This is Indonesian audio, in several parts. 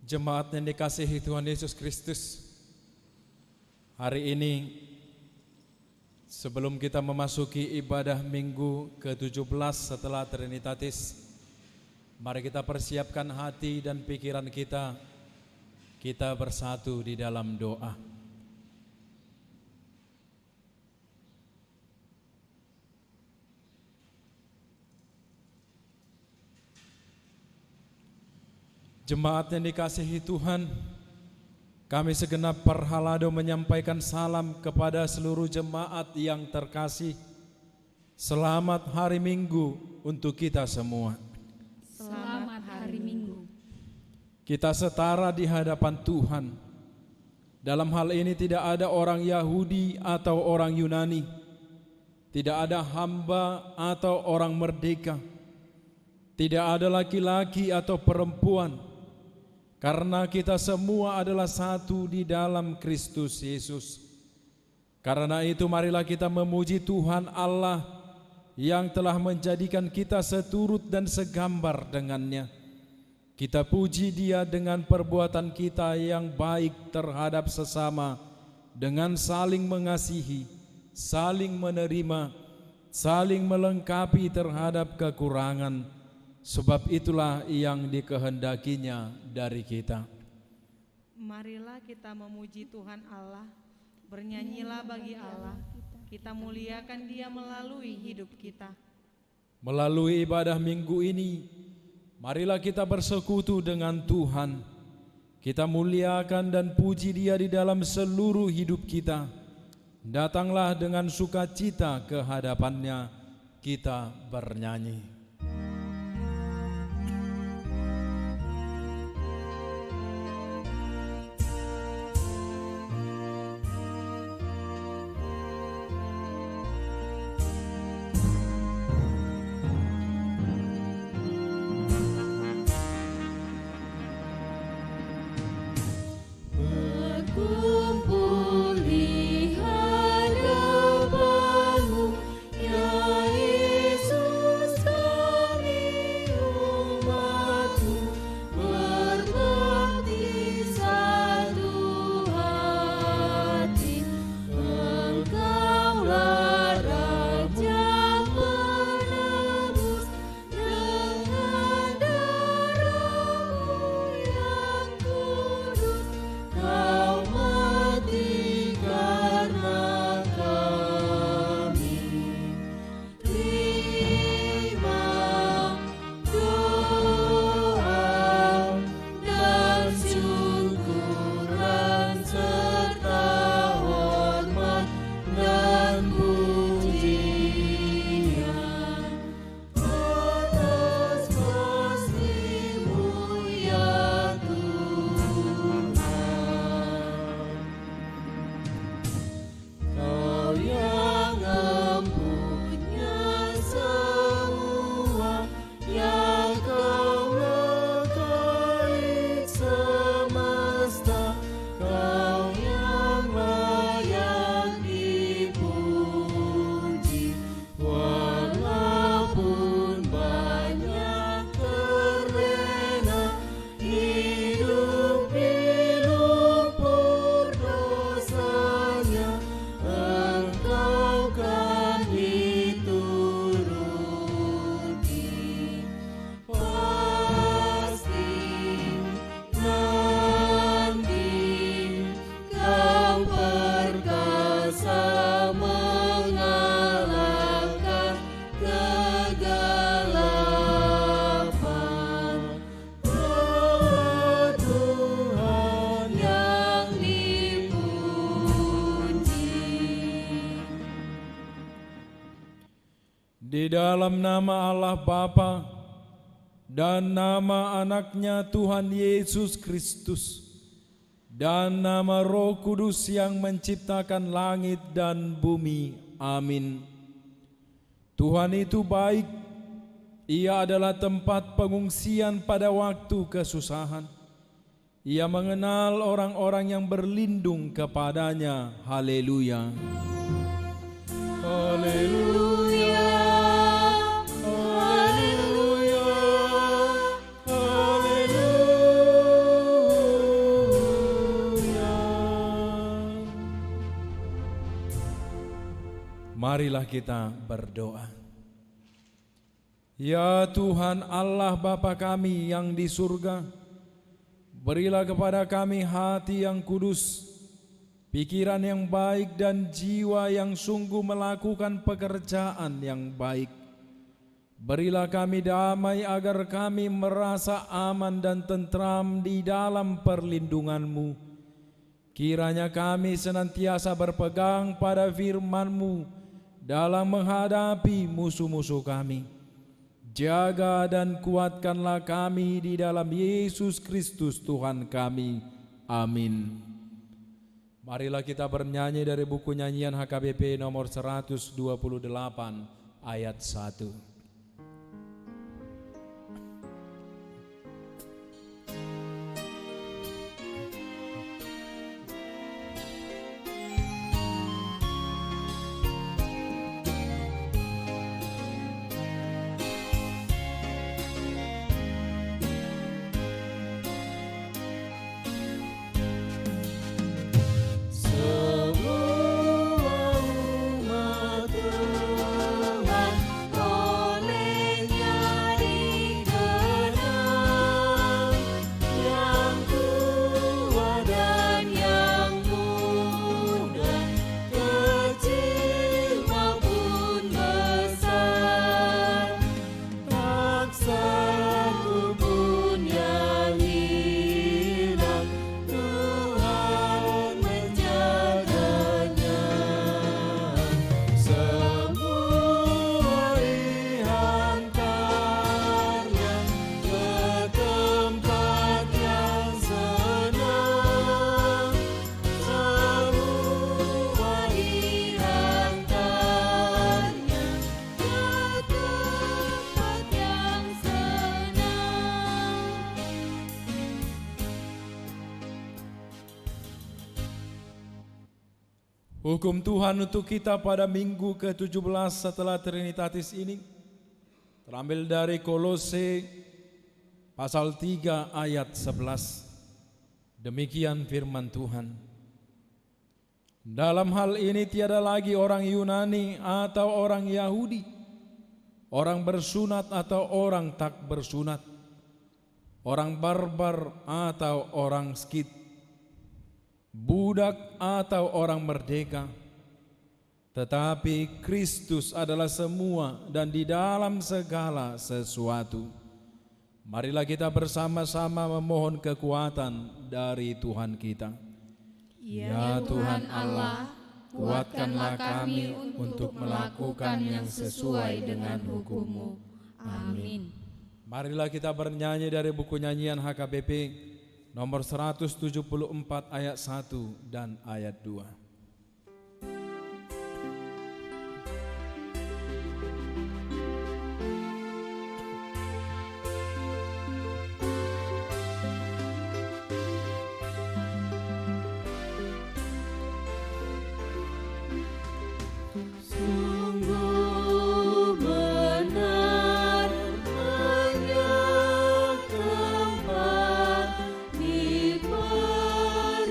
Jemaat yang dikasihi Tuhan Yesus Kristus, hari ini sebelum kita memasuki ibadah minggu ke-17 setelah Trinitatis, mari kita persiapkan hati dan pikiran kita bersatu di dalam doa. Jemaat yang dikasihi Tuhan, kami segenap Parhalado menyampaikan salam kepada seluruh jemaat yang terkasih. Selamat hari Minggu untuk kita semua. Selamat hari Minggu. Kita setara di hadapan Tuhan. Dalam hal ini tidak ada orang Yahudi atau orang Yunani, tidak ada hamba atau orang merdeka, tidak ada laki-laki atau perempuan, karena kita semua adalah satu di dalam Kristus Yesus. Karena itu marilah kita memuji Tuhan Allah yang telah menjadikan kita seturut dan segambar dengannya. Kita puji Dia dengan perbuatan kita yang baik terhadap sesama, dengan saling mengasihi, saling menerima, saling melengkapi terhadap kekurangan. Sebab itulah yang dikehendakinya dari kita. Marilah kita memuji Tuhan Allah, bernyanyilah bagi Allah, kita muliakan Dia melalui hidup kita. Melalui ibadah minggu ini, marilah kita bersekutu dengan Tuhan. Kita muliakan dan puji Dia di dalam seluruh hidup kita. Datanglah dengan sukacita ke hadapan-Nya, kita bernyanyi. Di dalam nama Allah Bapa dan nama anaknya Tuhan Yesus Kristus dan nama Roh Kudus yang menciptakan langit dan bumi. Amin. Tuhan itu baik. Ia adalah tempat pengungsian pada waktu kesusahan. Ia mengenal orang-orang yang berlindung kepadanya. Haleluya. Haleluya. Haleluya. Haleluya. Marilah kita berdoa. Ya Tuhan Allah Bapa kami yang di surga, berilah kepada kami hati yang kudus, pikiran yang baik dan jiwa yang sungguh melakukan pekerjaan yang baik. Berilah kami damai agar kami merasa aman dan tentram di dalam perlindungan-Mu. Kiranya kami senantiasa berpegang pada firman-Mu dalam menghadapi musuh-musuh kami. Jaga dan kuatkanlah kami di dalam Yesus Kristus Tuhan kami. Amin. Marilah kita bernyanyi dari buku nyanyian HKBP nomor 128 ayat 1. Hukum Tuhan untuk kita pada minggu ke-17 setelah Trinitatis ini terambil dari Kolose pasal 3 ayat 11. Demikian firman Tuhan. Dalam hal ini tiada lagi orang Yunani atau orang Yahudi, orang bersunat atau orang tak bersunat, orang barbar atau orang skit, budak atau orang merdeka, tetapi Kristus adalah semua dan di dalam segala sesuatu. Marilah kita bersama-sama memohon kekuatan dari Tuhan kita. Ya Tuhan Allah, kuatkanlah kami untuk melakukan yang sesuai dengan hukum-Mu. Amin. Marilah kita bernyanyi dari buku nyanyian HKBP nomor 174 ayat 1 dan ayat 2.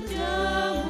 Perjamuan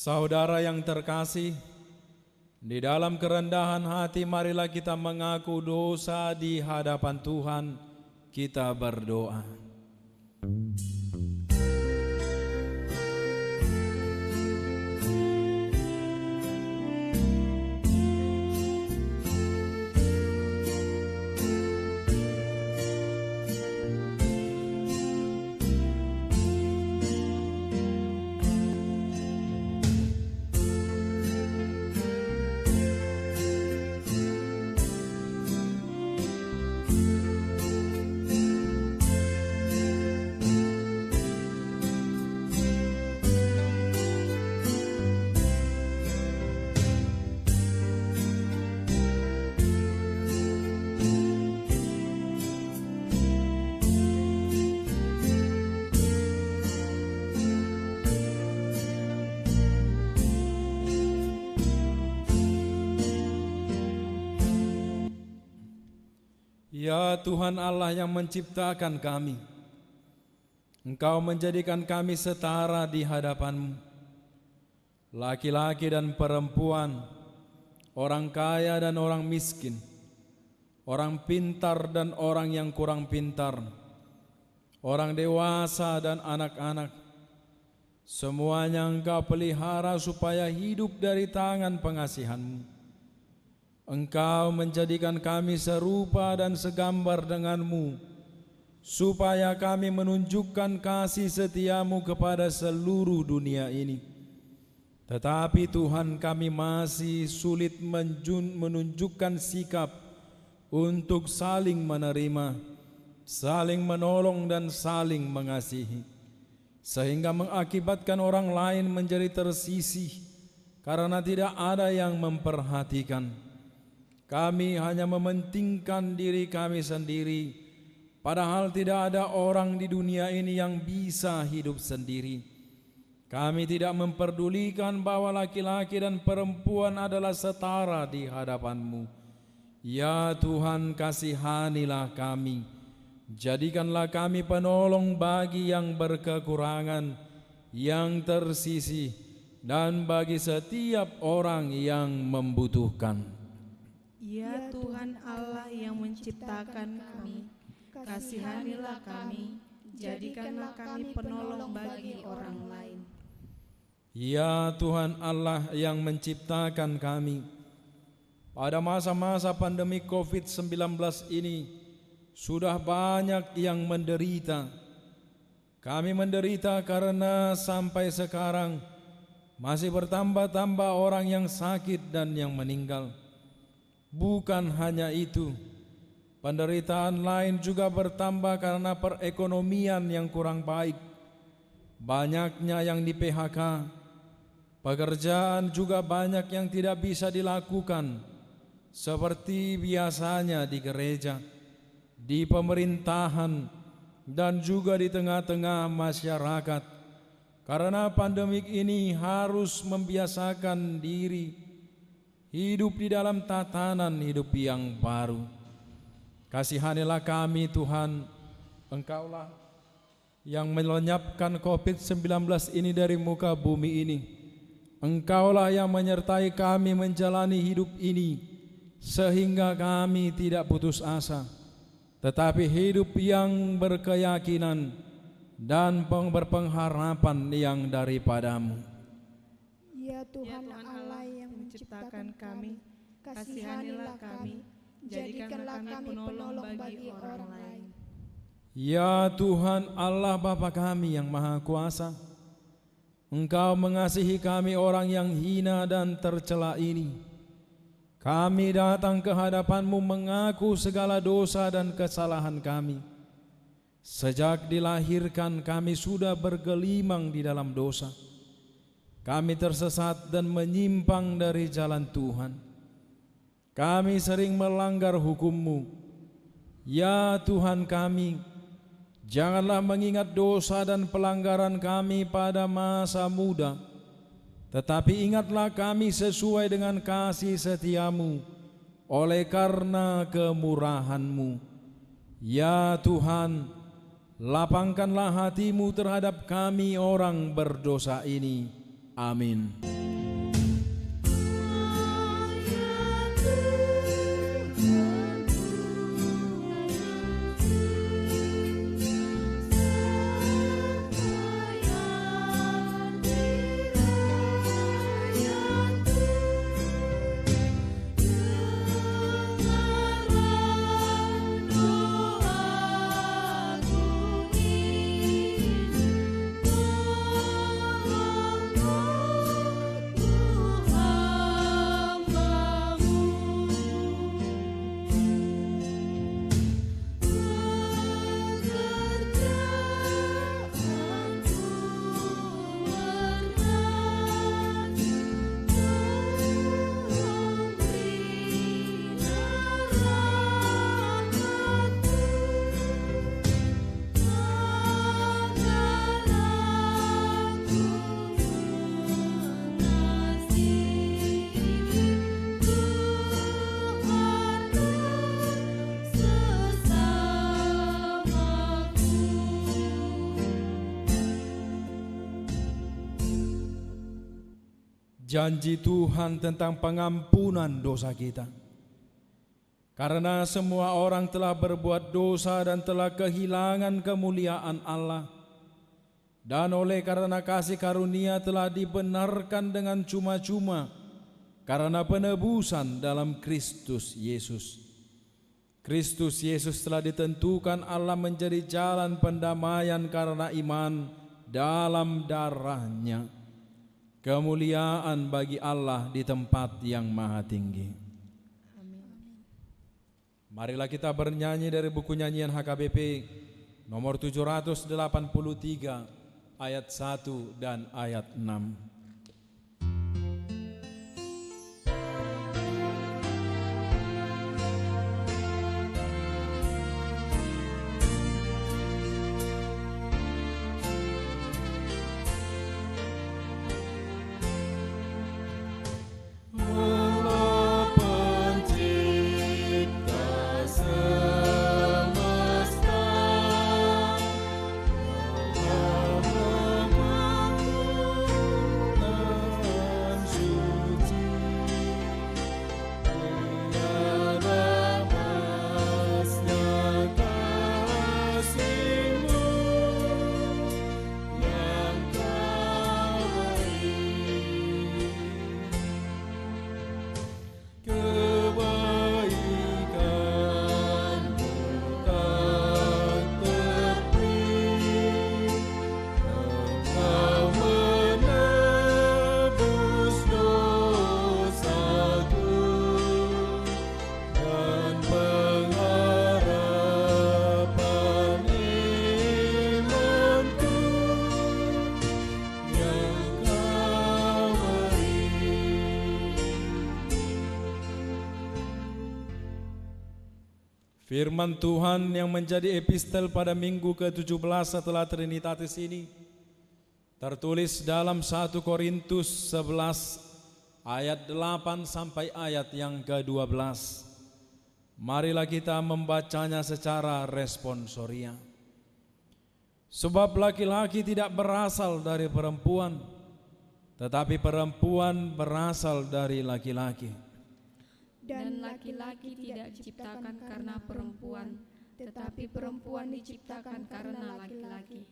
Saudara yang terkasih, di dalam kerendahan hati marilah kita mengaku dosa di hadapan Tuhan. Kita berdoa. Ya Tuhan Allah yang menciptakan kami, Engkau menjadikan kami setara di hadapan-Mu, laki-laki dan perempuan, orang kaya dan orang miskin, orang pintar dan orang yang kurang pintar, orang dewasa dan anak-anak. Semuanya Engkau pelihara supaya hidup dari tangan pengasihan-Mu. Engkau menjadikan kami serupa dan segambar dengan-Mu, supaya kami menunjukkan kasih setia-Mu kepada seluruh dunia ini. Tetapi Tuhan, kami masih sulit menunjukkan sikap untuk saling menerima, saling menolong dan saling mengasihi, sehingga mengakibatkan orang lain menjadi tersisih karena tidak ada yang memperhatikan. Kami hanya mementingkan diri kami sendiri, padahal tidak ada orang di dunia ini yang bisa hidup sendiri. Kami tidak memperdulikan bahwa laki-laki dan perempuan adalah setara di hadapan-Mu. Ya Tuhan, kasihanilah kami. Jadikanlah kami penolong bagi yang berkekurangan, yang tersisih, dan bagi setiap orang yang membutuhkan. Ya Tuhan Allah yang menciptakan kami, kasihanilah kami, jadikanlah kami penolong bagi orang lain. Ya Tuhan Allah yang menciptakan kami, pada masa-masa pandemi COVID-19 ini sudah banyak yang menderita. Kami menderita karena sampai sekarang masih bertambah-tambah orang yang sakit dan yang meninggal. Bukan hanya itu, penderitaan lain juga bertambah karena perekonomian yang kurang baik. Banyaknya yang di PHK, pekerjaan juga banyak yang tidak bisa dilakukan seperti biasanya di gereja, di pemerintahan, dan juga di tengah-tengah masyarakat. Karena pandemik ini harus membiasakan diri hidup di dalam tatanan hidup yang baru. Kasihanilah kami Tuhan, Engkaulah yang melenyapkan COVID-19 ini dari muka bumi ini. Engkaulah yang menyertai kami menjalani hidup ini, sehingga kami tidak putus asa, tetapi hidup yang berkeyakinan dan berpengharapan yang daripada-Mu. Ya Tuhan Allah yang menciptakan kami, kasihanilah kami, jadikanlah kami penolong bagi orang lain. Ya Tuhan Allah Bapa kami yang Maha Kuasa, Engkau mengasihi kami orang yang hina dan tercela ini. Kami datang ke hadapan-Mu mengaku segala dosa dan kesalahan kami. Sejak dilahirkan kami sudah bergelimang di dalam dosa. Kami tersesat dan menyimpang dari jalan Tuhan. Kami sering melanggar hukum-Mu. Ya Tuhan kami, janganlah mengingat dosa dan pelanggaran kami pada masa muda, tetapi ingatlah kami sesuai dengan kasih setia-Mu oleh karena kemurahan-Mu. Ya Tuhan, lapangkanlah hati-Mu terhadap kami orang berdosa ini. Amin. Janji Tuhan tentang pengampunan dosa kita. Karena semua orang telah berbuat dosa dan telah kehilangan kemuliaan Allah. Dan oleh karena kasih karunia telah dibenarkan dengan cuma-cuma karena penebusan dalam Kristus Yesus. Kristus Yesus telah ditentukan Allah menjadi jalan pendamaian karena iman dalam darah-Nya. Kemuliaan bagi Allah di tempat yang maha tinggi. Amin. Marilah kita bernyanyi dari buku nyanyian HKBP nomor 783 ayat 1 dan ayat 6. Firman Tuhan yang menjadi epistel pada minggu ke-17 setelah Trinitatis ini tertulis dalam 1 Korintus 11 ayat 8 sampai ayat yang ke-12. Marilah kita membacanya secara responsoria. Sebab laki-laki tidak berasal dari perempuan, tetapi perempuan berasal dari laki-laki. Dan laki-laki tidak diciptakan karena perempuan, tetapi perempuan diciptakan karena laki-laki.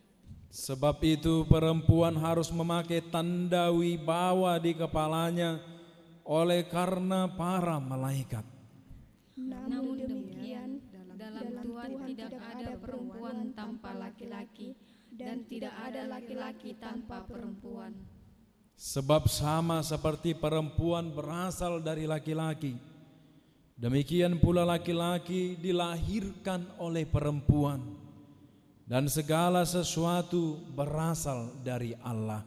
Sebab itu perempuan harus memakai tanda wibawa di kepalanya oleh karena para malaikat. Namun demikian, dalam Tuhan tidak ada perempuan tanpa laki-laki, dan tidak ada laki-laki tanpa perempuan. Sebab sama seperti perempuan berasal dari laki-laki, demikian pula laki-laki dilahirkan oleh perempuan, dan segala sesuatu berasal dari Allah.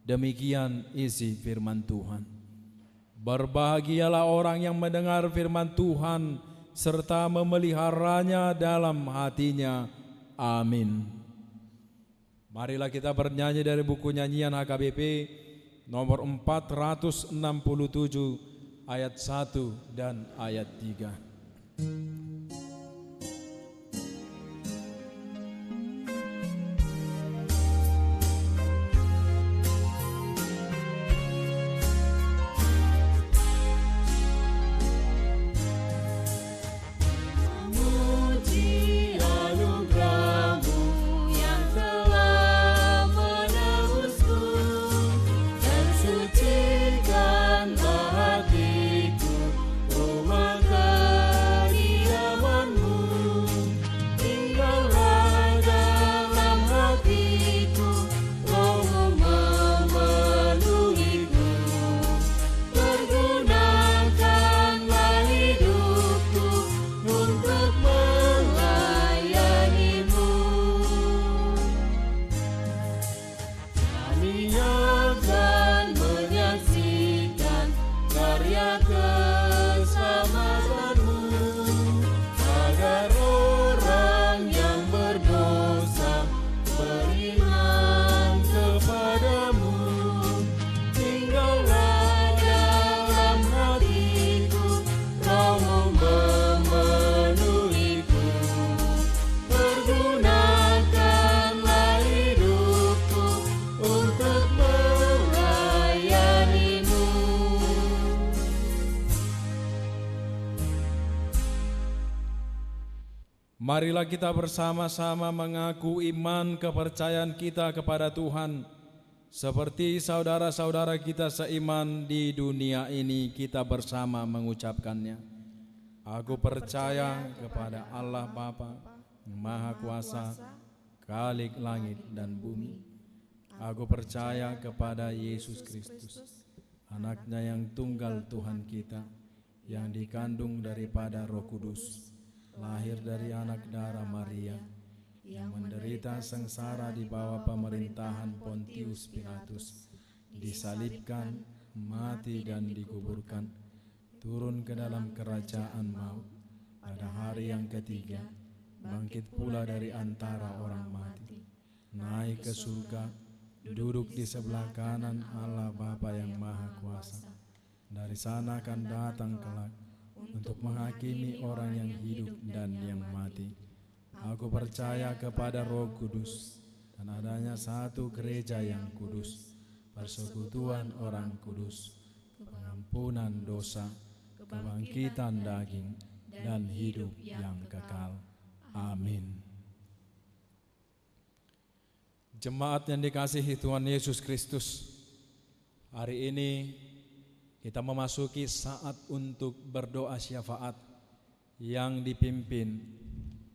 Demikian isi firman Tuhan. Berbahagialah orang yang mendengar firman Tuhan serta memeliharanya dalam hatinya. Amin. Marilah kita bernyanyi dari buku nyanyian HKBP nomor 467 ayat 1 dan ayat 3. Marilah kita bersama-sama mengaku iman kepercayaan kita kepada Tuhan. Seperti saudara-saudara kita seiman di dunia ini, kita bersama mengucapkannya. Aku percaya kepada Allah Bapa, Maha Kuasa, Khalik langit dan bumi. Aku percaya kepada Yesus Kristus, Anaknya yang tunggal Tuhan kita, yang dikandung daripada Roh Kudus, lahir dari anak darah Maria, yang menderita sengsara di bawah pemerintahan Pontius Pilatus, disalibkan, mati dan dikuburkan, turun ke dalam kerajaan maut, pada hari yang ketiga, bangkit pula dari antara orang mati, naik ke surga, duduk di sebelah kanan Allah Bapa yang Maha Kuasa. Dari sana akan datang kelak untuk menghakimi orang yang hidup dan yang mati. Aku percaya kepada Roh Kudus dan adanya satu gereja yang kudus, persekutuan orang kudus, pengampunan dosa, kebangkitan daging, dan hidup yang kekal. Amin. Jemaat yang dikasihi Tuhan Yesus Kristus, hari ini kita memasuki saat untuk berdoa syafaat yang dipimpin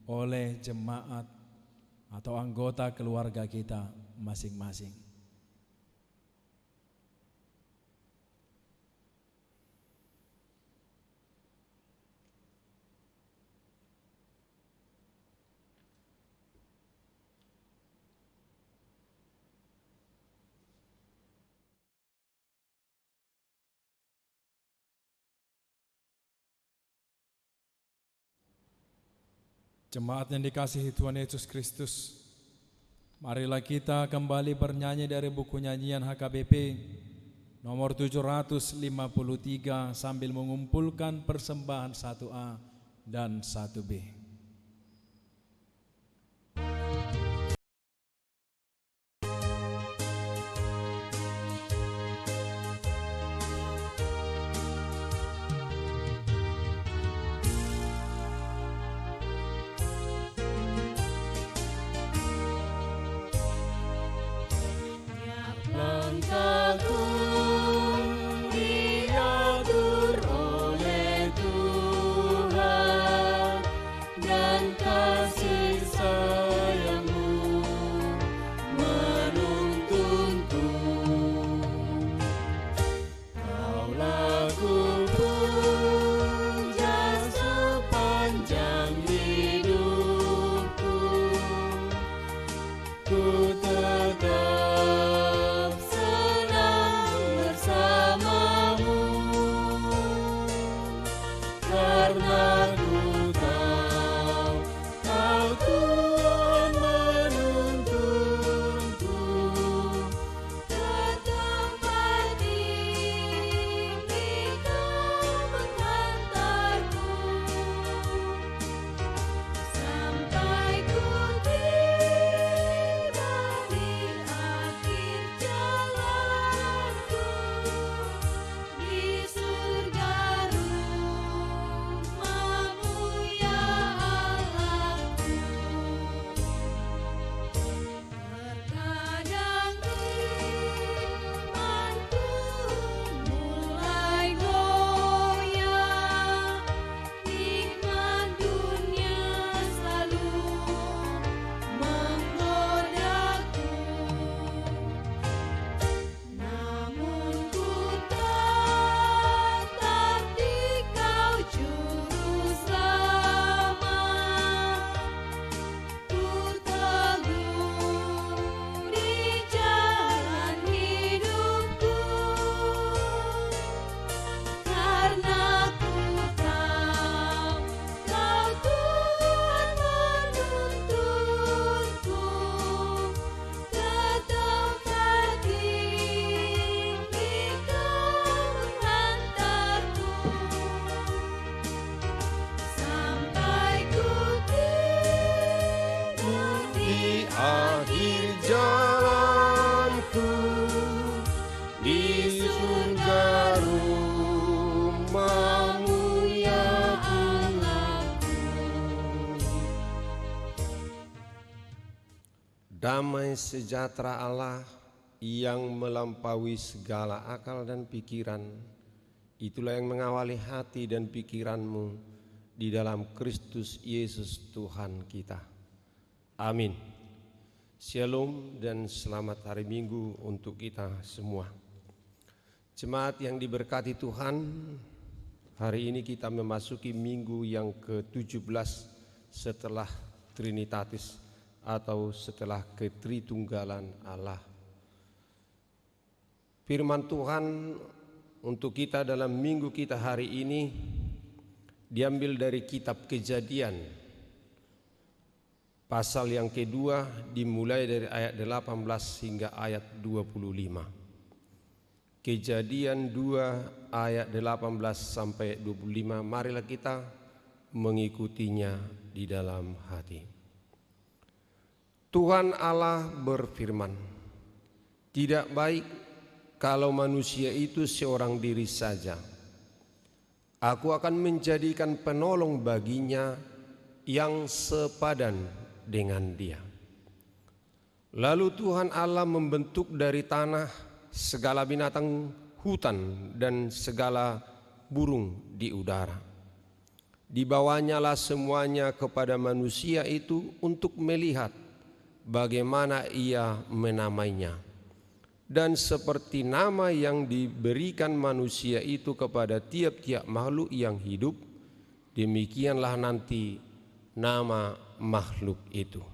oleh jemaat atau anggota keluarga kita masing-masing. Jemaat yang dikasihi Tuhan Yesus Kristus, marilah kita kembali bernyanyi dari buku nyanyian HKBP nomor 753 sambil mengumpulkan persembahan 1A dan 1B. Langkahku diatur oleh Tuhan, Damai sejahtera Allah yang melampaui segala akal dan pikiran, itulah yang mengawali hati dan pikiranmu di dalam Kristus Yesus Tuhan kita. Amin. Shalom dan selamat hari Minggu untuk kita semua. Jemaat yang diberkati Tuhan, hari ini kita memasuki minggu yang ke-17 setelah Trinitatis atau setelah ketritunggalan Allah. Firman Tuhan untuk kita dalam minggu kita hari ini diambil dari kitab Kejadian, pasal yang kedua, dimulai dari ayat 18 hingga ayat 25. Kejadian 2 ayat 18 sampai 25. Marilah kita mengikutinya di dalam hati. Tuhan Allah berfirman, "Tidak baik kalau manusia itu seorang diri saja. Aku akan menjadikan penolong baginya yang sepadan dengan dia." Lalu Tuhan Allah membentuk dari tanah segala binatang hutan dan segala burung di udara. Dibawanyalah semuanya kepada manusia itu untuk melihat bagaimana ia menamainya. Dan seperti nama yang diberikan manusia itu kepada tiap-tiap makhluk yang hidup, demikianlah nanti nama makhluk itu.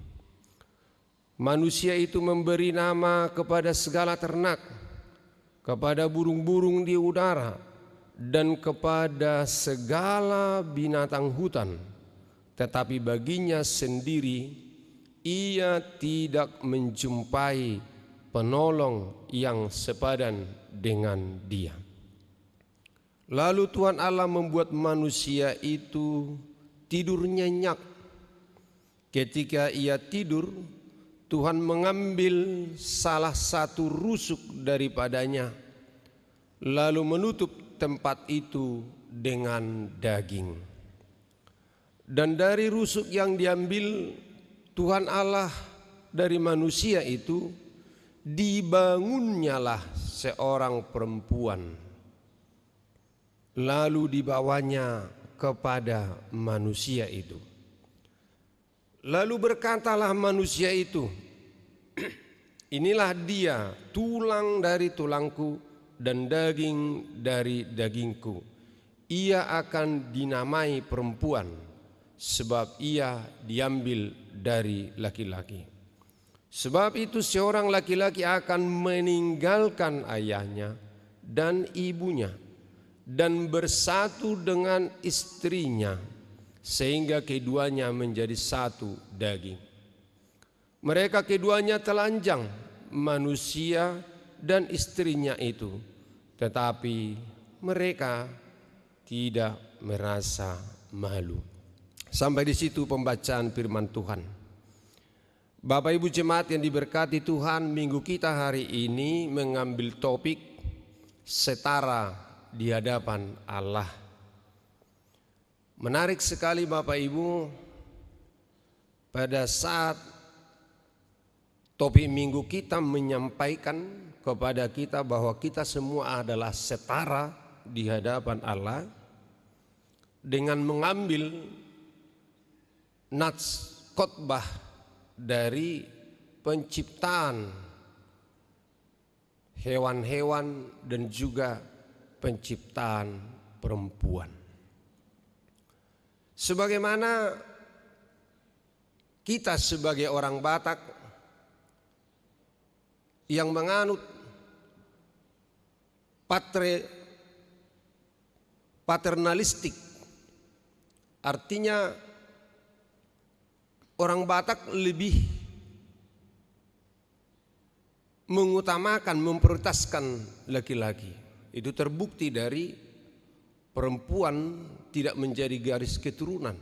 Manusia itu memberi nama kepada segala ternak, kepada burung-burung di udara, dan kepada segala binatang hutan. Tetapi baginya sendiri ia tidak menjumpai penolong yang sepadan dengan dia. Lalu Tuhan Allah membuat manusia itu tidur nyenyak. Ketika ia tidur, Tuhan mengambil salah satu rusuk daripadanya, lalu menutup tempat itu dengan daging. Dan dari rusuk yang diambil Tuhan Allah dari manusia itu, dibangunnyalah seorang perempuan, lalu dibawanya kepada manusia itu. Lalu berkatalah manusia itu, "Inilah dia, tulang dari tulangku dan daging dari dagingku. Ia akan dinamai perempuan, sebab ia diambil dari laki-laki. Sebab itu seorang laki-laki akan meninggalkan ayahnya dan ibunya dan bersatu dengan istrinya, sehingga keduanya menjadi satu daging. Mereka keduanya telanjang, manusia dan istrinya itu, tetapi mereka tidak merasa malu." Sampai di situ pembacaan firman Tuhan. Bapak Ibu jemaat yang diberkati Tuhan, minggu kita hari ini mengambil topik setara di hadapan Allah. Menarik sekali Bapak Ibu, pada saat topik minggu kita menyampaikan kepada kita bahwa kita semua adalah setara di hadapan Allah, dengan mengambil nats khotbah dari penciptaan hewan-hewan dan juga penciptaan perempuan. Sebagaimana kita sebagai orang Batak yang menganut paternalistik, artinya orang Batak lebih mengutamakan, memprioritaskan laki-laki. Itu terbukti dari perempuan tidak menjadi garis keturunan,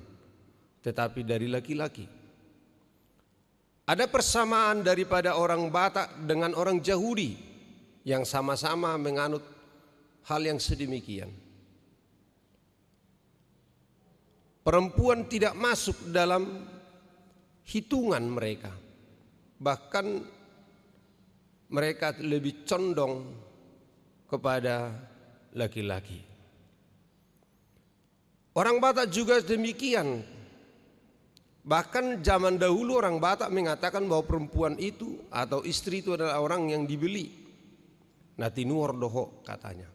tetapi dari laki-laki. Ada persamaan daripada orang Batak dengan orang Yahudi yang sama-sama menganut hal yang sedemikian. Perempuan tidak masuk dalam hitungan mereka. bahkan mereka lebih condong kepada laki-laki. Orang Batak juga demikian. Bahkan zaman dahulu orang Batak mengatakan bahwa perempuan itu atau istri itu adalah orang yang dibeli. Natinuor doho katanya.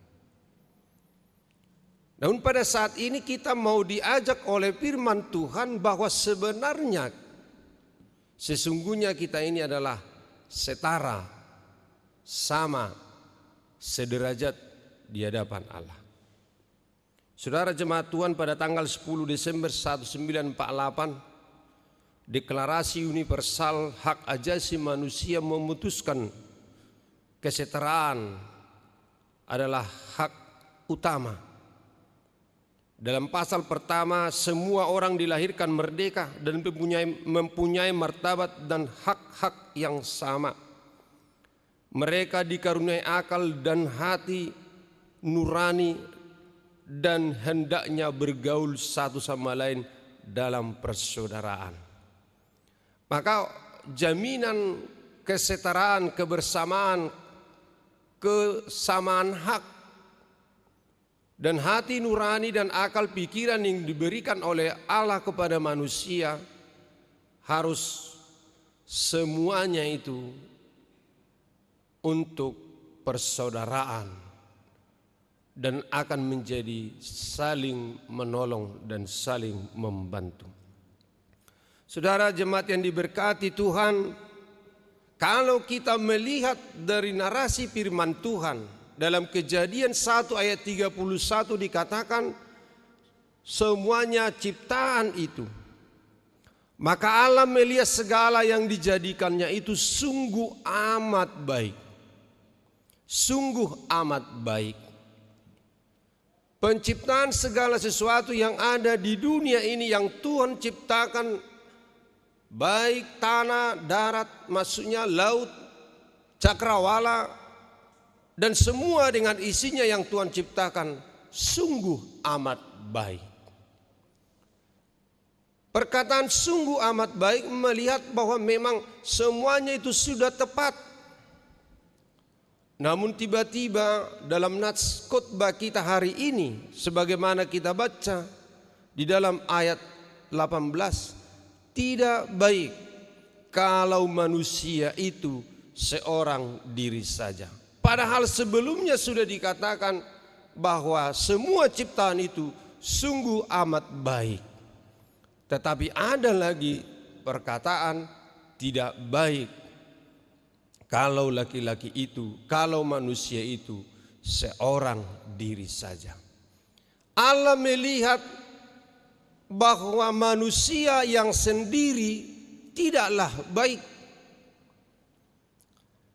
Namun pada saat ini kita mau diajak oleh firman Tuhan bahwa sebenarnya sesungguhnya kita ini adalah setara, sama, sederajat di hadapan Allah. Saudara jemaat Tuhan, pada tanggal 10 Desember 1948, Deklarasi Universal Hak Asasi Manusia memutuskan kesetaraan adalah hak utama. Dalam pasal pertama, semua orang dilahirkan merdeka dan mempunyai martabat dan hak-hak yang sama. Mereka dikaruniai akal dan hati nurani dan hendaknya bergaul satu sama lain dalam persaudaraan. Maka jaminan kesetaraan, kebersamaan, kesamaan hak dan hati nurani dan akal pikiran yang diberikan oleh Allah kepada manusia harus semuanya itu untuk persaudaraan dan akan menjadi saling menolong dan saling membantu. Saudara jemaat yang diberkati Tuhan, kalau kita melihat dari narasi firman Tuhan dalam Kejadian 1 ayat 31 dikatakan semuanya ciptaan itu, maka Allah melihat segala yang dijadikannya itu sungguh amat baik. Sungguh amat baik. Penciptaan segala sesuatu yang ada di dunia ini yang Tuhan ciptakan, baik tanah, darat, maksudnya laut, cakrawala, dan semua dengan isinya yang Tuhan ciptakan sungguh amat baik. Perkataan sungguh amat baik melihat bahwa memang semuanya itu sudah tepat. Namun tiba-tiba dalam nats khotbah kita hari ini, sebagaimana kita baca di dalam ayat 18, tidak baik kalau manusia itu seorang diri saja. Padahal sebelumnya sudah dikatakan bahwa semua ciptaan itu sungguh amat baik. Tetapi ada lagi perkataan tidak baik kalau laki-laki itu, kalau manusia itu seorang diri saja. Allah melihat bahwa manusia yang sendiri tidaklah baik.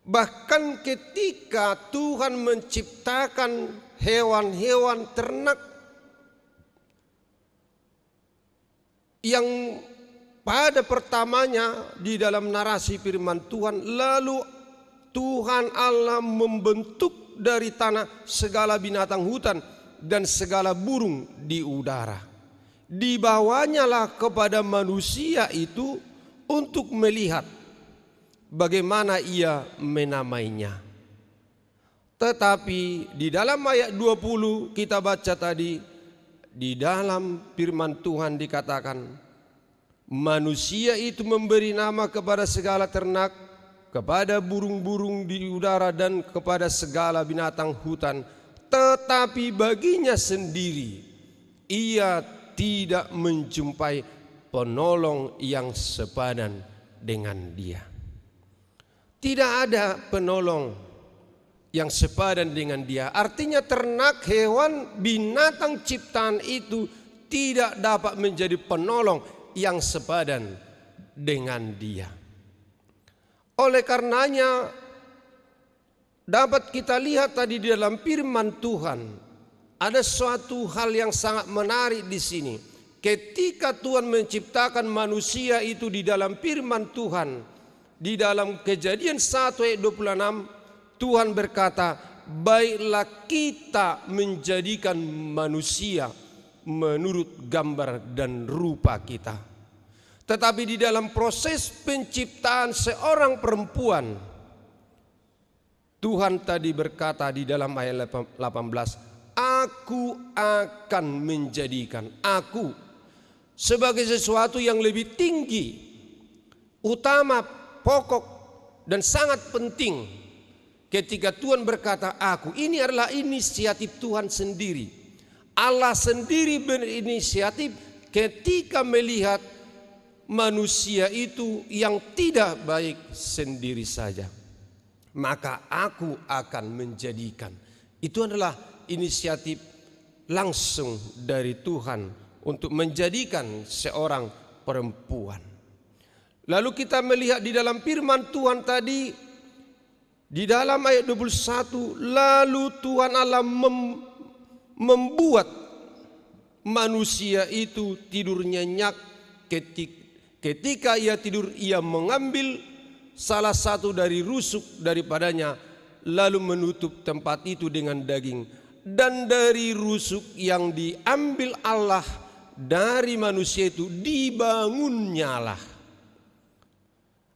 Bahkan ketika Tuhan menciptakan hewan-hewan ternak yang pada pertamanya di dalam narasi firman Tuhan, lalu Tuhan Allah membentuk dari tanah segala binatang hutan dan segala burung di udara. Dibawanya lah kepada manusia itu untuk melihat bagaimana ia menamainya. Tetapi di dalam ayat 20 kita baca tadi, di dalam firman Tuhan dikatakan, manusia itu memberi nama kepada segala ternak, kepada burung-burung di udara dan kepada segala binatang hutan. Tetapi baginya sendiri ia tidak menjumpai penolong yang sepadan dengan dia. Tidak ada penolong yang sepadan dengan dia. Artinya ternak, hewan, binatang ciptaan itu tidak dapat menjadi penolong yang sepadan dengan dia. Oleh karenanya dapat kita lihat tadi di dalam firman Tuhan ada suatu hal yang sangat menarik di sini. Ketika Tuhan menciptakan manusia itu di dalam firman Tuhan, di dalam Kejadian 1 ayat 26, Tuhan berkata, baiklah kita menjadikan manusia menurut gambar dan rupa kita. Tetapi di dalam proses penciptaan seorang perempuan, Tuhan tadi berkata di dalam ayat 18, aku akan menjadikan, aku sebagai sesuatu yang lebih tinggi, utama, pokok, dan sangat penting. Ketika Tuhan berkata aku, ini adalah inisiatif Tuhan sendiri. Allah sendiri berinisiatif ketika melihat manusia itu yang tidak baik sendiri saja. Maka aku akan menjadikan. Itu adalah inisiatif langsung dari Tuhan untuk menjadikan seorang perempuan. Lalu kita melihat di dalam firman Tuhan tadi, di dalam ayat 21, lalu Tuhan Allah membuat manusia itu tidur nyenyak. Ketika ia tidur, ia mengambil salah satu dari rusuk daripadanya, lalu menutup tempat itu dengan daging. Dan dari rusuk yang diambil Allah dari manusia itu dibangunnyalah.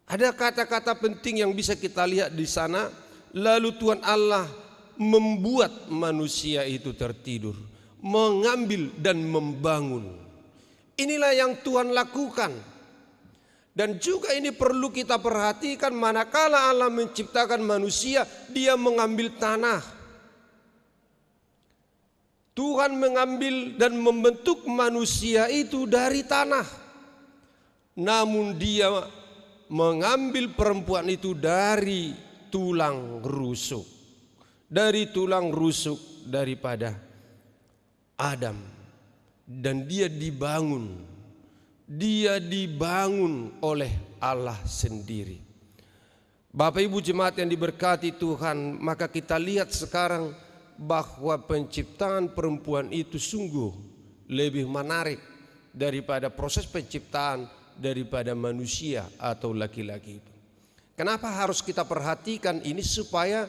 Ada kata-kata penting yang bisa kita lihat di sana. Lalu Tuhan Allah membuat manusia itu tertidur, mengambil dan membangun. Inilah yang Tuhan lakukan. Dan juga ini perlu kita perhatikan, manakala Allah menciptakan manusia, Dia mengambil tanah. Tuhan mengambil dan membentuk manusia itu dari tanah. Namun Dia mengambil perempuan itu dari tulang rusuk. Dari tulang rusuk daripada Adam. Dan dia dibangun. Dia dibangun oleh Allah sendiri. Bapak Ibu jemaat yang diberkati Tuhan, maka kita lihat sekarang bahwa penciptaan perempuan itu sungguh lebih menarik daripada proses penciptaan daripada manusia atau laki-laki itu. Kenapa harus kita perhatikan ini? Supaya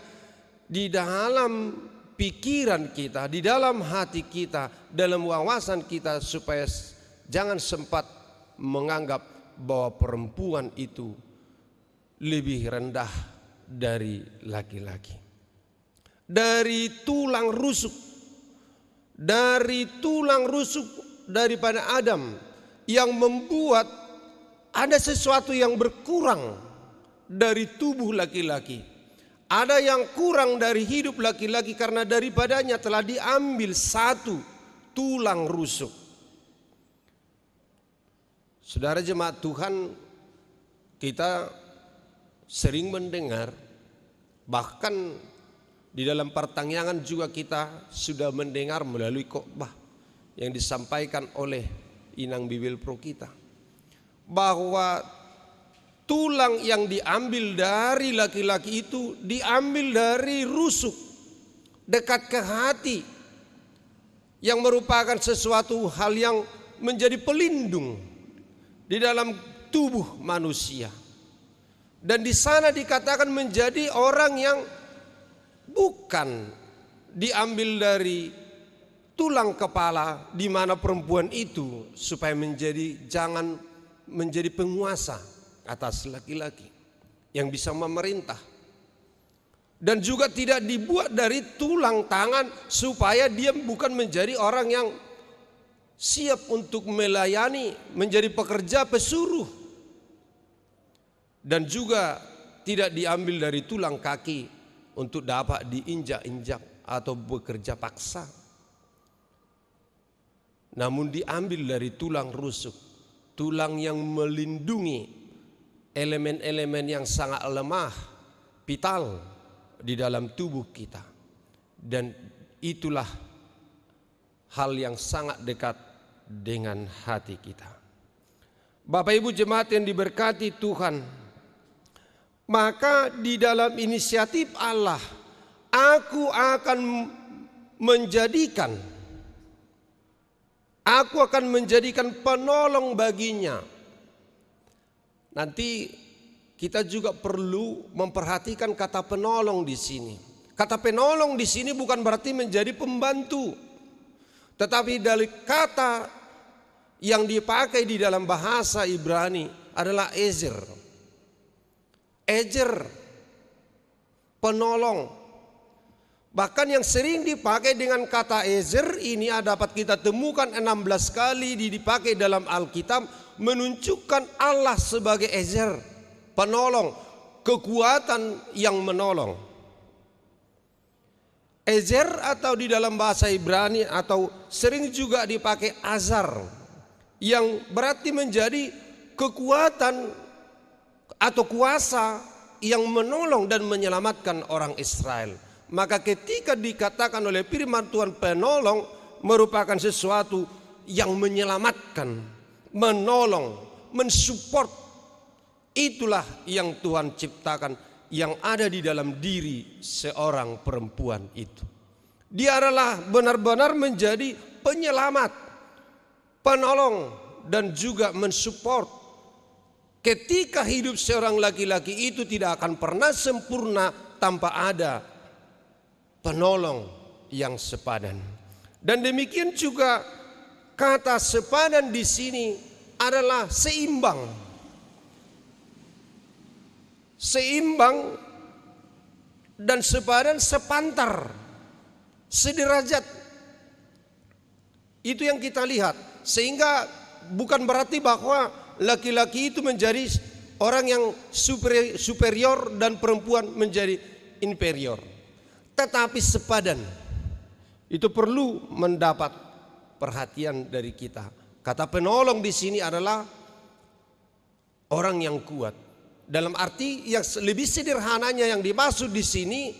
di dalam pikiran kita, di dalam hati kita, dalam wawasan kita, supaya jangan sempat menganggap bahwa perempuan itu lebih rendah dari laki-laki. Dari tulang rusuk daripada Adam yang membuat ada sesuatu yang berkurang dari tubuh laki-laki. Ada yang kurang dari hidup laki-laki karena daripadanya telah diambil satu tulang rusuk. Saudara jemaat Tuhan, kita sering mendengar, bahkan di dalam pertanyaan juga kita sudah mendengar melalui khotbah yang disampaikan oleh Inang Bibel Pro kita, bahwa tulang yang diambil dari laki-laki itu diambil dari rusuk dekat ke hati, yang merupakan sesuatu hal yang menjadi pelindung di dalam tubuh manusia. Dan di sana dikatakan menjadi orang yang bukan diambil dari tulang kepala, di mana perempuan itu supaya jangan menjadi penguasa atas laki-laki yang bisa memerintah. Dan juga tidak dibuat dari tulang tangan supaya dia bukan menjadi orang yang siap untuk melayani, menjadi pekerja pesuruh. Dan juga tidak diambil dari tulang kaki untuk dapat diinjak-injak atau bekerja paksa. Namun diambil dari tulang rusuk, tulang yang melindungi elemen-elemen yang sangat lemah, vital di dalam tubuh kita. Dan itulah hal yang sangat dekat dengan hati kita. Bapak Ibu jemaat yang diberkati Tuhan, maka di dalam inisiatif Allah, aku akan menjadikan penolong baginya. Nanti kita juga perlu memperhatikan kata penolong di sini. Kata penolong di sini bukan berarti menjadi pembantu, tetapi dari kata yang dipakai di dalam bahasa Ibrani adalah Ezer. Ezer, penolong. Bahkan yang sering dipakai dengan kata Ezer ini dapat kita temukan 16 kali dipakai dalam Alkitab, menunjukkan Allah sebagai Ezer, penolong, kekuatan yang menolong. Ezer atau di dalam bahasa Ibrani atau sering juga dipakai Azar, yang berarti menjadi kekuatan atau kuasa yang menolong dan menyelamatkan orang Israel. Maka ketika dikatakan oleh firman Tuhan penolong, merupakan sesuatu yang menyelamatkan, menolong, mensupport. Itulah yang Tuhan ciptakan, yang ada di dalam diri seorang perempuan itu. Dia adalah benar-benar menjadi penyelamat, penolong, dan juga mensupport. Ketika hidup seorang laki-laki itu tidak akan pernah sempurna tanpa ada penolong yang sepadan. Dan demikian juga kata sepadan di sini adalah seimbang. Seimbang dan sepadan, sepantar, sederajat. Itu yang kita lihat. Sehingga bukan berarti bahwa laki-laki itu menjadi orang yang superior dan perempuan menjadi inferior. Tetapi sepadan. Itu perlu mendapat perhatian dari kita. Kata penolong di sini adalah orang yang kuat. Dalam arti yang lebih sederhananya yang dimaksud di sini,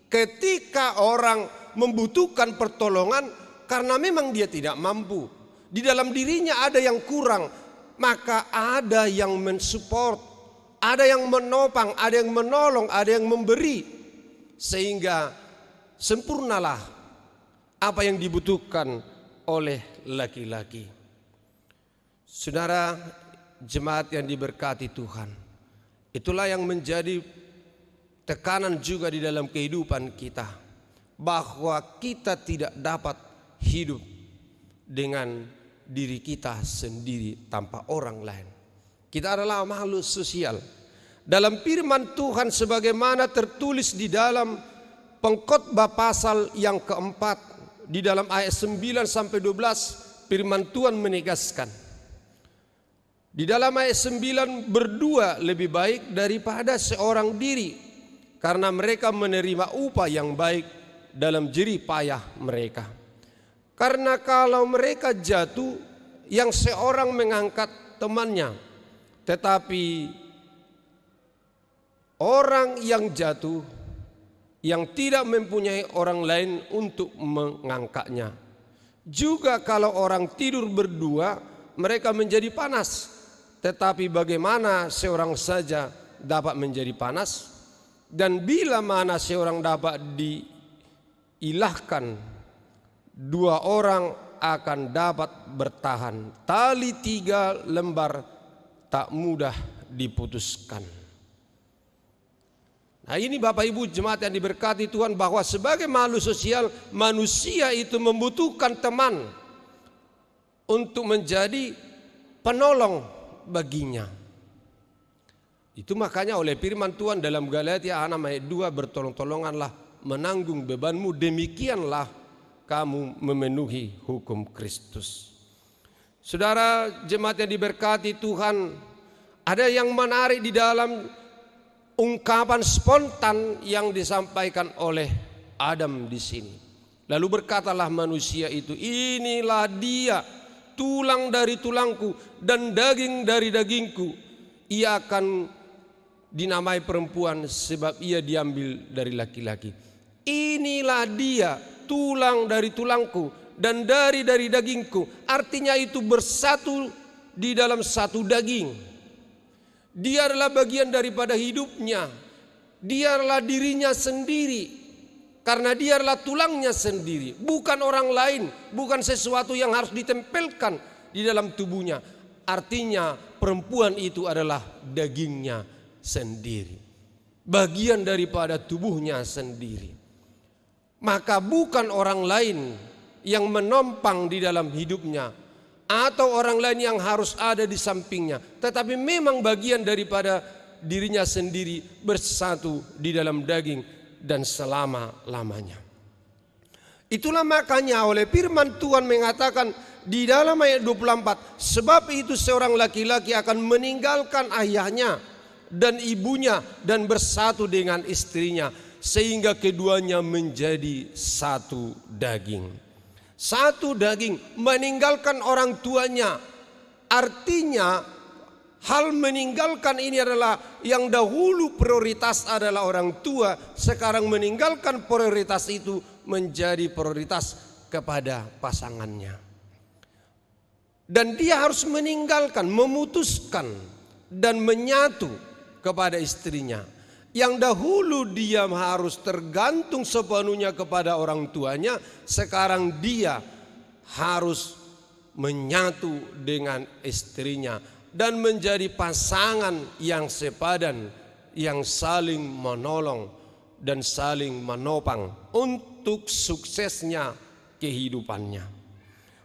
ketika orang membutuhkan pertolongan karena memang dia tidak mampu, di dalam dirinya ada yang kurang, maka ada yang mensupport, ada yang menopang, ada yang menolong, ada yang memberi. Sehingga sempurnalah apa yang dibutuhkan oleh laki-laki. Saudara jemaat yang diberkati Tuhan, itulah yang menjadi tekanan juga di dalam kehidupan kita, bahwa kita tidak dapat hidup dengan diri kita sendiri tanpa orang lain. Kita adalah makhluk sosial. Dalam firman Tuhan sebagaimana tertulis di dalam Pengkhotbah pasal yang keempat, di dalam ayat 9 sampai 12, firman Tuhan menegaskan, di dalam ayat 9, berdua lebih baik daripada seorang diri, karena mereka menerima upah yang baik dalam jerih payah mereka. Karena kalau mereka jatuh, yang seorang mengangkat temannya, tetapi orang yang jatuh, yang tidak mempunyai orang lain untuk mengangkatnya. Juga kalau orang tidur berdua, mereka menjadi panas. Tetapi bagaimana seorang saja dapat menjadi panas? Dan bila mana seorang dapat diilahkan, dua orang akan dapat bertahan. Tali 3 lembar tak mudah diputuskan. Nah ini Bapak Ibu jemaat yang diberkati Tuhan, bahwa sebagai makhluk sosial, manusia itu membutuhkan teman untuk menjadi penolong baginya. Itu makanya oleh firman Tuhan dalam Galatia 6 ayat 2, bertolong-tolonganlah menanggung bebanmu, demikianlah kamu memenuhi hukum Kristus. Saudara jemaat yang diberkati Tuhan, ada yang menarik di dalam ungkapan spontan yang disampaikan oleh Adam di sini. Lalu berkatalah manusia itu, inilah dia, tulang dari tulangku dan daging dari dagingku. Ia akan dinamai perempuan sebab ia diambil dari laki-laki. Inilah dia, tulang dari tulangku dan dari dagingku. Artinya itu bersatu di dalam satu daging. Dia adalah bagian daripada hidupnya. Dia adalah dirinya sendiri. Karena dia adalah tulangnya sendiri. Bukan orang lain. Bukan sesuatu yang harus ditempelkan di dalam tubuhnya. Artinya perempuan itu adalah dagingnya sendiri. Bagian daripada tubuhnya sendiri. Maka bukan orang lain yang menompang di dalam hidupnya. atau orang lain yang harus ada di sampingnya, tetapi memang bagian daripada dirinya sendiri bersatu di dalam daging dan selama-lamanya. Itulah makanya oleh firman Tuhan mengatakan di dalam ayat 24, sebab itu seorang laki-laki akan meninggalkan ayahnya dan ibunya dan bersatu dengan istrinya, sehingga keduanya menjadi satu daging. Satu daging, meninggalkan orang tuanya. Artinya hal meninggalkan ini adalah yang dahulu prioritas adalah orang tua, sekarang meninggalkan prioritas itu menjadi prioritas kepada pasangannya. Dan dia harus meninggalkan, memutuskan dan menyatu kepada istrinya. Yang dahulu dia harus tergantung sepenuhnya kepada orang tuanya, sekarang dia harus menyatu dengan istrinya dan menjadi pasangan yang sepadan, yang saling menolong dan saling menopang untuk suksesnya kehidupannya.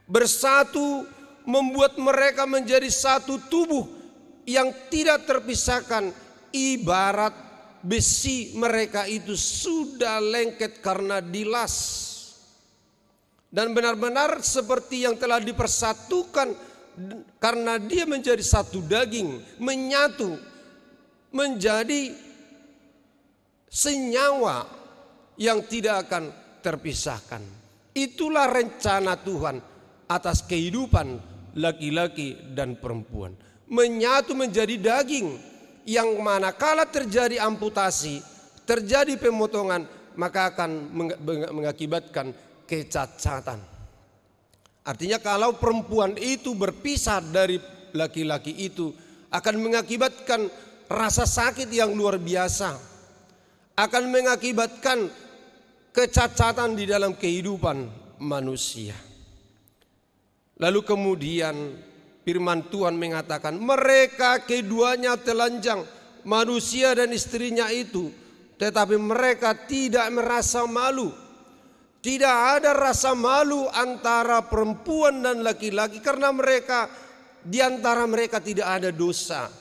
Bersatu membuat mereka menjadi satu tubuh yang tidak terpisahkan, ibarat besi mereka itu sudah lengket karena dilas, dan benar-benar seperti yang telah dipersatukan karena dia menjadi satu daging, menyatu menjadi senyawa yang tidak akan terpisahkan. Itulah rencana Tuhan atas kehidupan laki-laki dan perempuan, menyatu menjadi daging, yang manakala terjadi amputasi, terjadi pemotongan, maka akan mengakibatkan kecacatan. Artinya kalau perempuan itu berpisah dari laki-laki itu akan mengakibatkan rasa sakit yang luar biasa, akan mengakibatkan kecacatan di dalam kehidupan manusia. Lalu kemudian firman Tuhan mengatakan mereka keduanya telanjang, manusia dan istrinya itu, tetapi mereka tidak merasa malu. Tidak ada rasa malu antara perempuan dan laki-laki karena mereka, di antara mereka tidak ada dosa,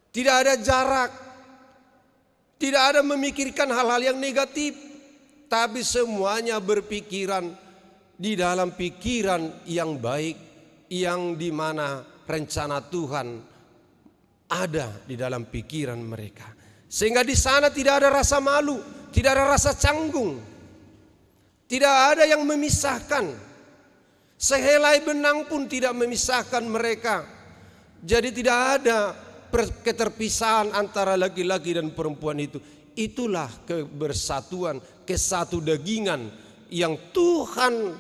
tidak ada jarak, tidak ada memikirkan hal-hal yang negatif, tapi semuanya berpikiran di dalam pikiran yang baik, yang dimana rencana Tuhan ada di dalam pikiran mereka. Sehingga di sana tidak ada rasa malu, tidak ada rasa canggung, tidak ada yang memisahkan. Sehelai benang pun tidak memisahkan mereka. Jadi tidak ada keterpisahan antara laki-laki dan perempuan itu. Itulah kebersatuan, kesatu dagingan yang Tuhan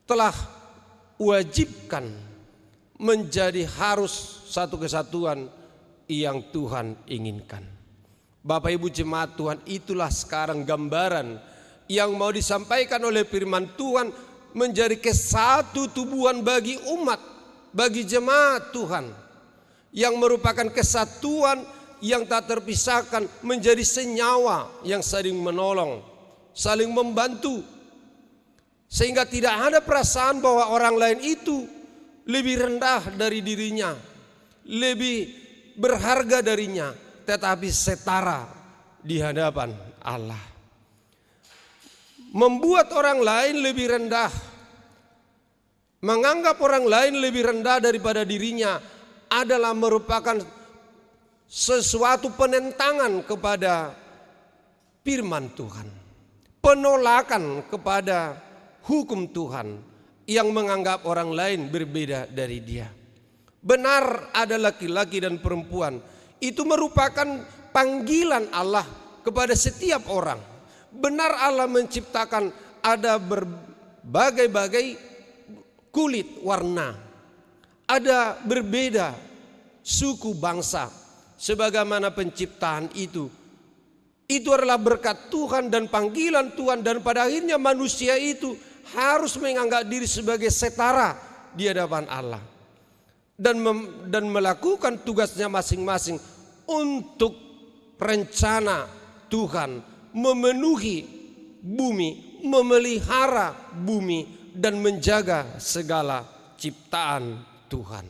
telah wajibkan menjadi harus satu kesatuan yang Tuhan inginkan. Bapak Ibu jemaat Tuhan, itulah sekarang gambaran yang mau disampaikan oleh firman Tuhan menjadi kesatu tubuhan bagi umat, bagi jemaat Tuhan, yang merupakan kesatuan yang tak terpisahkan, menjadi senyawa yang saling menolong, saling membantu. Sehingga tidak ada perasaan bahwa orang lain itu lebih rendah dari dirinya, lebih berharga darinya, tetapi setara di hadapan Allah. Membuat orang lain lebih rendah, menganggap orang lain lebih rendah daripada dirinya adalah merupakan sesuatu penentangan kepada firman Tuhan, penolakan kepada hukum Tuhan yang menganggap orang lain berbeda dari dia. Benar ada laki-laki dan perempuan, itu merupakan panggilan Allah kepada setiap orang. Benar Allah menciptakan ada berbagai-bagai kulit warna, ada berbeda suku bangsa, sebagaimana penciptaan itu adalah berkat Tuhan dan panggilan Tuhan, dan pada akhirnya manusia itu harus menganggap diri sebagai setara di hadapan Allah dan melakukan tugasnya masing-masing untuk rencana Tuhan memenuhi bumi, memelihara bumi dan menjaga segala ciptaan Tuhan.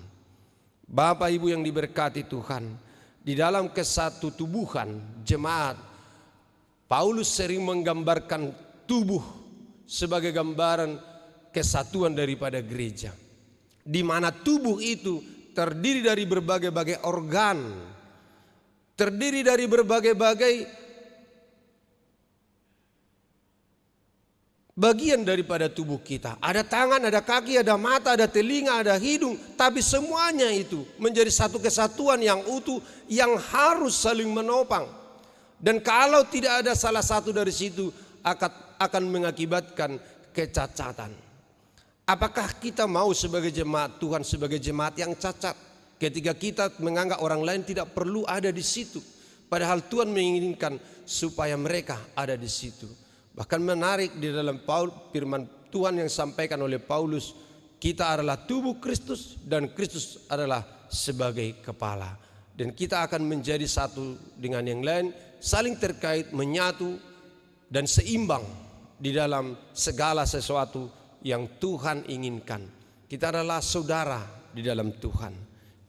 Bapak Ibu yang diberkati Tuhan, di dalam kesatu tubuhan jemaat, Paulus sering menggambarkan tubuh sebagai gambaran kesatuan daripada gereja, di mana tubuh itu terdiri dari berbagai-bagai organ, terdiri dari berbagai-bagai bagian daripada tubuh kita. Ada tangan, ada kaki, ada mata, ada telinga, ada hidung. Tapi semuanya itu menjadi satu kesatuan yang utuh yang harus saling menopang. Dan kalau tidak ada salah satu dari situ akan mengakibatkan kecacatan. Apakah kita mau sebagai jemaat Tuhan, sebagai jemaat yang cacat, ketika kita menganggap orang lain tidak perlu ada di situ, padahal Tuhan menginginkan supaya mereka ada di situ. Bahkan menarik di dalam firman Tuhan yang disampaikan oleh Paulus, kita adalah tubuh Kristus dan Kristus adalah sebagai kepala. Dan kita akan menjadi satu dengan yang lain, saling terkait, menyatu dan seimbang di dalam segala sesuatu yang Tuhan inginkan. Kita adalah saudara di dalam Tuhan.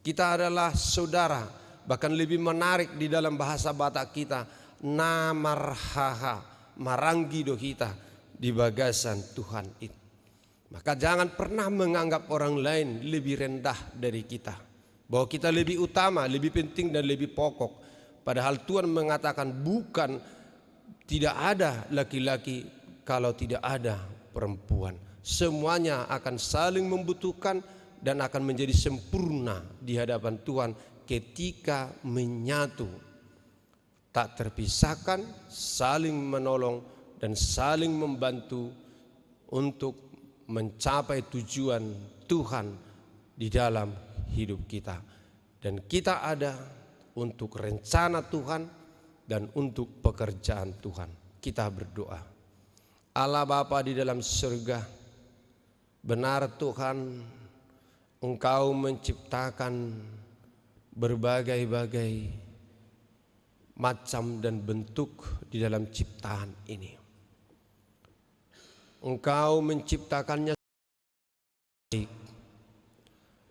Kita adalah saudara, bahkan lebih menarik di dalam bahasa Batak kita, namarhaha, maranggi dohita di bagasan Tuhan itu. Maka jangan pernah menganggap orang lain lebih rendah dari kita, bahwa kita lebih utama, lebih penting dan lebih pokok. Padahal Tuhan mengatakan bukan, tidak ada laki-laki kalau tidak ada perempuan. Semuanya akan saling membutuhkan dan akan menjadi sempurna di hadapan Tuhan ketika menyatu, tak terpisahkan, saling menolong dan saling membantu untuk mencapai tujuan Tuhan di dalam hidup kita. Dan kita ada untuk rencana Tuhan dan untuk pekerjaan Tuhan. Kita berdoa. Allah Bapa di dalam surga, benar Tuhan, Engkau menciptakan berbagai-bagai macam dan bentuk di dalam ciptaan ini. Engkau menciptakannya baik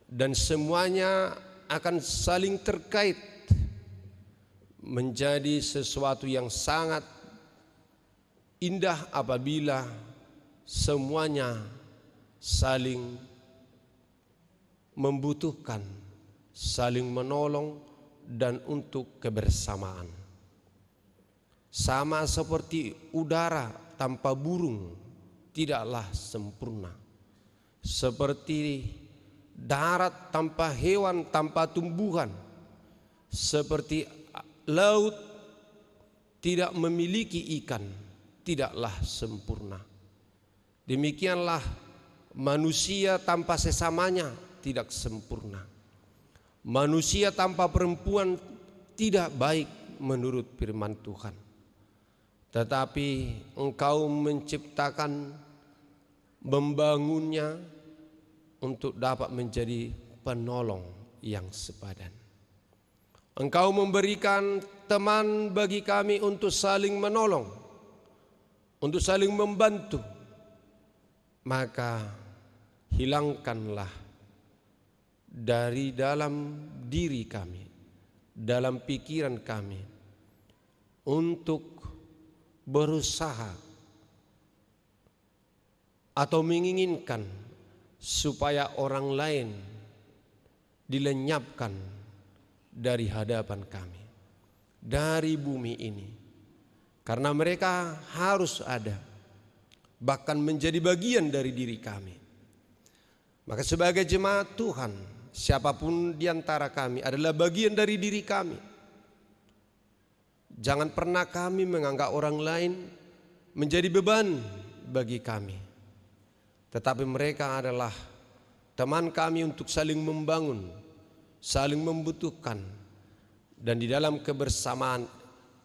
dan semuanya akan saling terkait menjadi sesuatu yang sangat indah apabila semuanya saling membutuhkan, saling menolong dan untuk kebersamaan. Sama seperti udara tanpa burung tidaklah sempurna, seperti darat tanpa hewan, tanpa tumbuhan, seperti laut tidak memiliki ikan, tidaklah sempurna. Demikianlah manusia tanpa sesamanya tidak sempurna. Manusia tanpa perempuan tidak baik menurut firman Tuhan. Tetapi Engkau menciptakan, membangunnya untuk dapat menjadi penolong yang sepadan. Engkau memberikan teman bagi kami untuk saling menolong, untuk saling membantu. Maka hilangkanlah dari dalam diri kami, dalam pikiran kami, untuk berusaha atau menginginkan supaya orang lain dilenyapkan dari hadapan kami, dari bumi ini. Karena mereka harus ada, bahkan menjadi bagian dari diri kami. Maka sebagai jemaat Tuhan, siapapun di antara kami adalah bagian dari diri kami. Jangan pernah kami menganggap orang lain menjadi beban bagi kami. Tetapi mereka adalah teman kami untuk saling membangun, saling membutuhkan, dan di dalam kebersamaan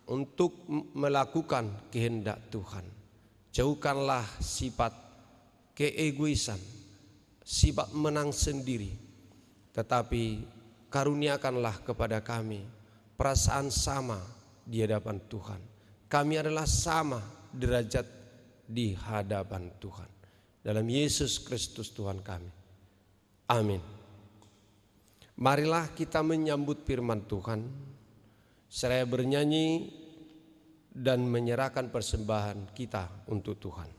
untuk melakukan kehendak Tuhan. Jauhkanlah sifat keegoisan, sifat menang sendiri, tetapi karuniakanlah kepada kami perasaan sama di hadapan Tuhan. Kami adalah sama derajat di hadapan Tuhan. Dalam Yesus Kristus Tuhan kami, Amin. Marilah kita menyambut firman Tuhan, seraya bernyanyi dan menyerahkan persembahan kita untuk Tuhan.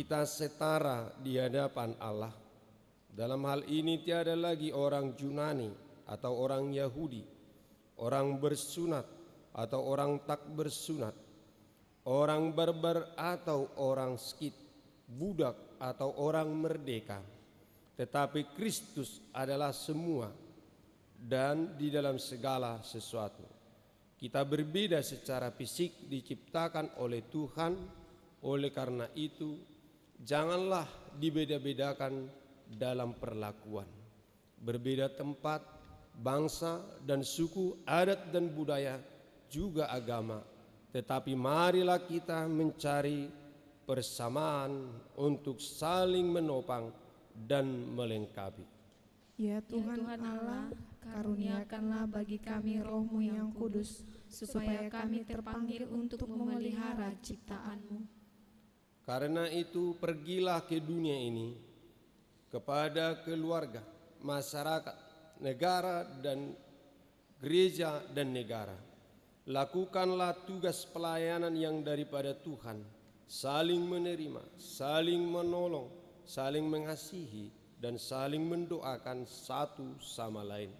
Kita setara di hadapan Allah. Dalam hal ini tiada lagi orang Yunani atau orang Yahudi, orang bersunat atau orang tak bersunat, orang barbar atau orang Skit, budak atau orang merdeka. Tetapi Kristus adalah semua dan di dalam segala sesuatu. Kita berbeda secara fisik diciptakan oleh Tuhan, oleh karena itu janganlah dibeda-bedakan dalam perlakuan. Berbeda tempat, bangsa dan suku, adat dan budaya, juga agama. Tetapi marilah kita mencari persamaan untuk saling menopang dan melengkapi. Ya Tuhan Allah, karuniakanlah bagi kami Roh-Mu yang kudus, supaya kami terpanggil untuk memelihara ciptaan-Mu. Karena itu pergilah ke dunia ini, kepada keluarga, masyarakat, negara dan gereja dan negara. Lakukanlah tugas pelayanan yang daripada Tuhan, saling menerima, saling menolong, saling mengasihi, dan saling mendoakan satu sama lain.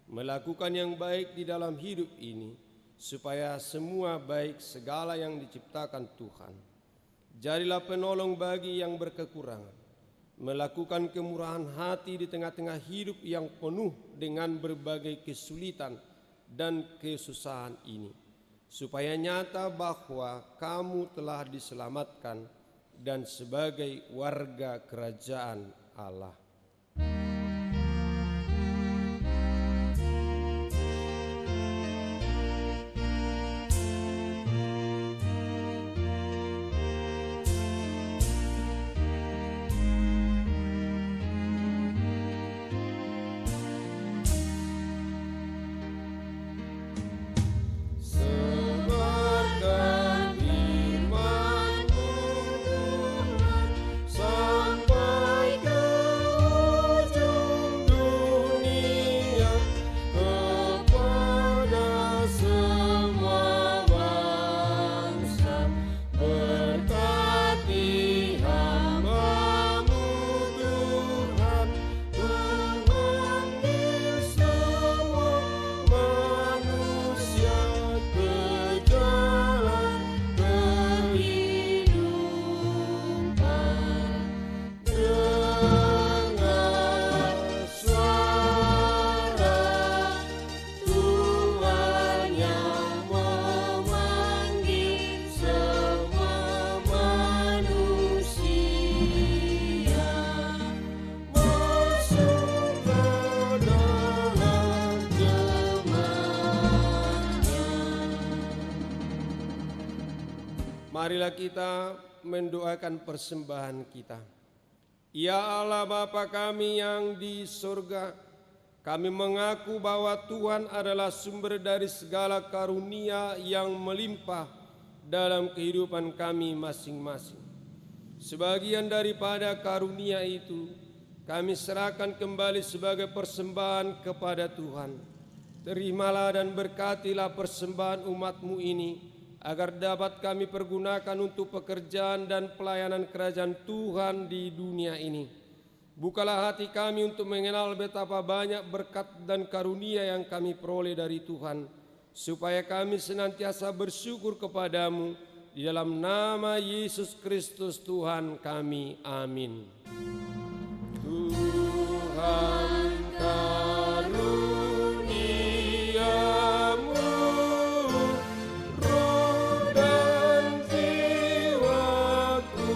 Melakukan yang baik di dalam hidup ini, supaya semua baik segala yang diciptakan Tuhan. Jadilah penolong bagi yang berkekurangan, melakukan kemurahan hati di tengah-tengah hidup yang penuh dengan berbagai kesulitan dan kesusahan ini, supaya nyata bahwa kamu telah diselamatkan dan sebagai warga kerajaan Allah. Sampai ke Marilah kita mendoakan persembahan kita. Ya Allah Bapa kami yang di surga, kami mengaku bahwa Tuhan adalah sumber dari segala karunia yang melimpah dalam kehidupan kami masing-masing. Sebagian daripada karunia itu kami serahkan kembali sebagai persembahan kepada Tuhan. Terimalah dan berkatilah persembahan umat-Mu ini, agar dapat kami pergunakan untuk pekerjaan dan pelayanan kerajaan Tuhan di dunia ini. Bukalah hati kami untuk mengenal betapa banyak berkat dan karunia yang kami peroleh dari Tuhan, supaya kami senantiasa bersyukur kepadamu. Di dalam nama Yesus Kristus Tuhan kami, amin. Tuhan karuniamu, roh dan jiwaku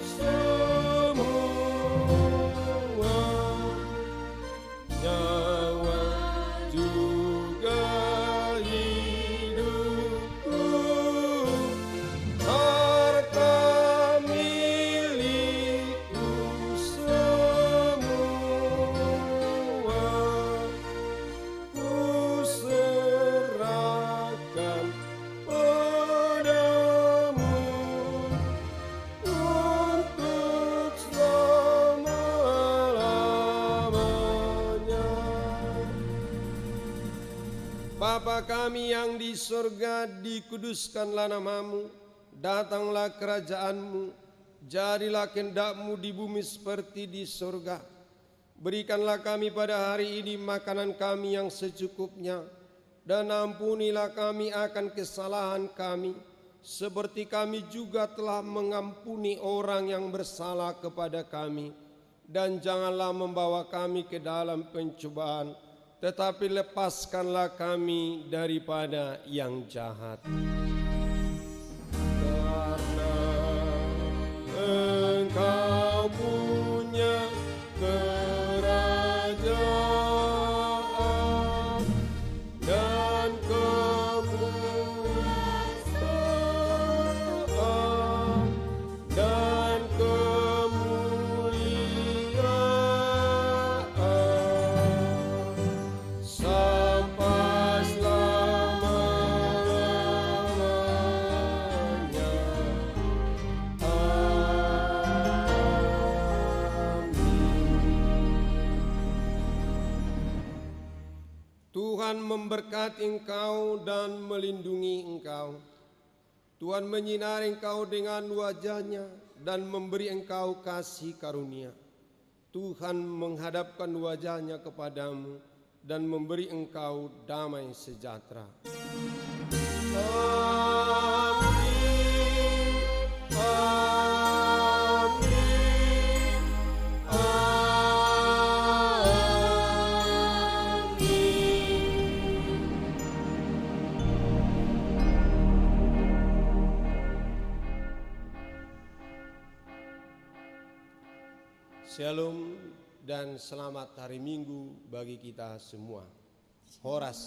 semua, nyawa juga hidupku, harta milikku semua, ku serahkan padamu untuk selama-lamanya. Bapa kami yang di surga, dikuduskanlah namamu, datanglah kerajaanmu, jadilah kehendak-Mu di bumi seperti di surga. Berikanlah kami pada hari ini makanan kami yang secukupnya, dan ampunilah kami akan kesalahan kami, seperti kami juga telah mengampuni orang yang bersalah kepada kami. Dan janganlah membawa kami ke dalam pencobaan, tetapi lepaskanlah kami daripada yang jahat. Karena Engkau punya kerajaan dan kemuliaan dan kemuliaan sampai selama-lamanya. Tuhan memberkati engkau dan melindungi engkau. Tuhan menyinari engkau dengan wajah-Nya dan memberi engkau kasih karunia. Tuhan menghadapkan wajah-Nya kepadamu dan memberi engkau damai sejahtera. Amin. Amin. Shalom dan selamat hari Minggu bagi kita semua. Horas.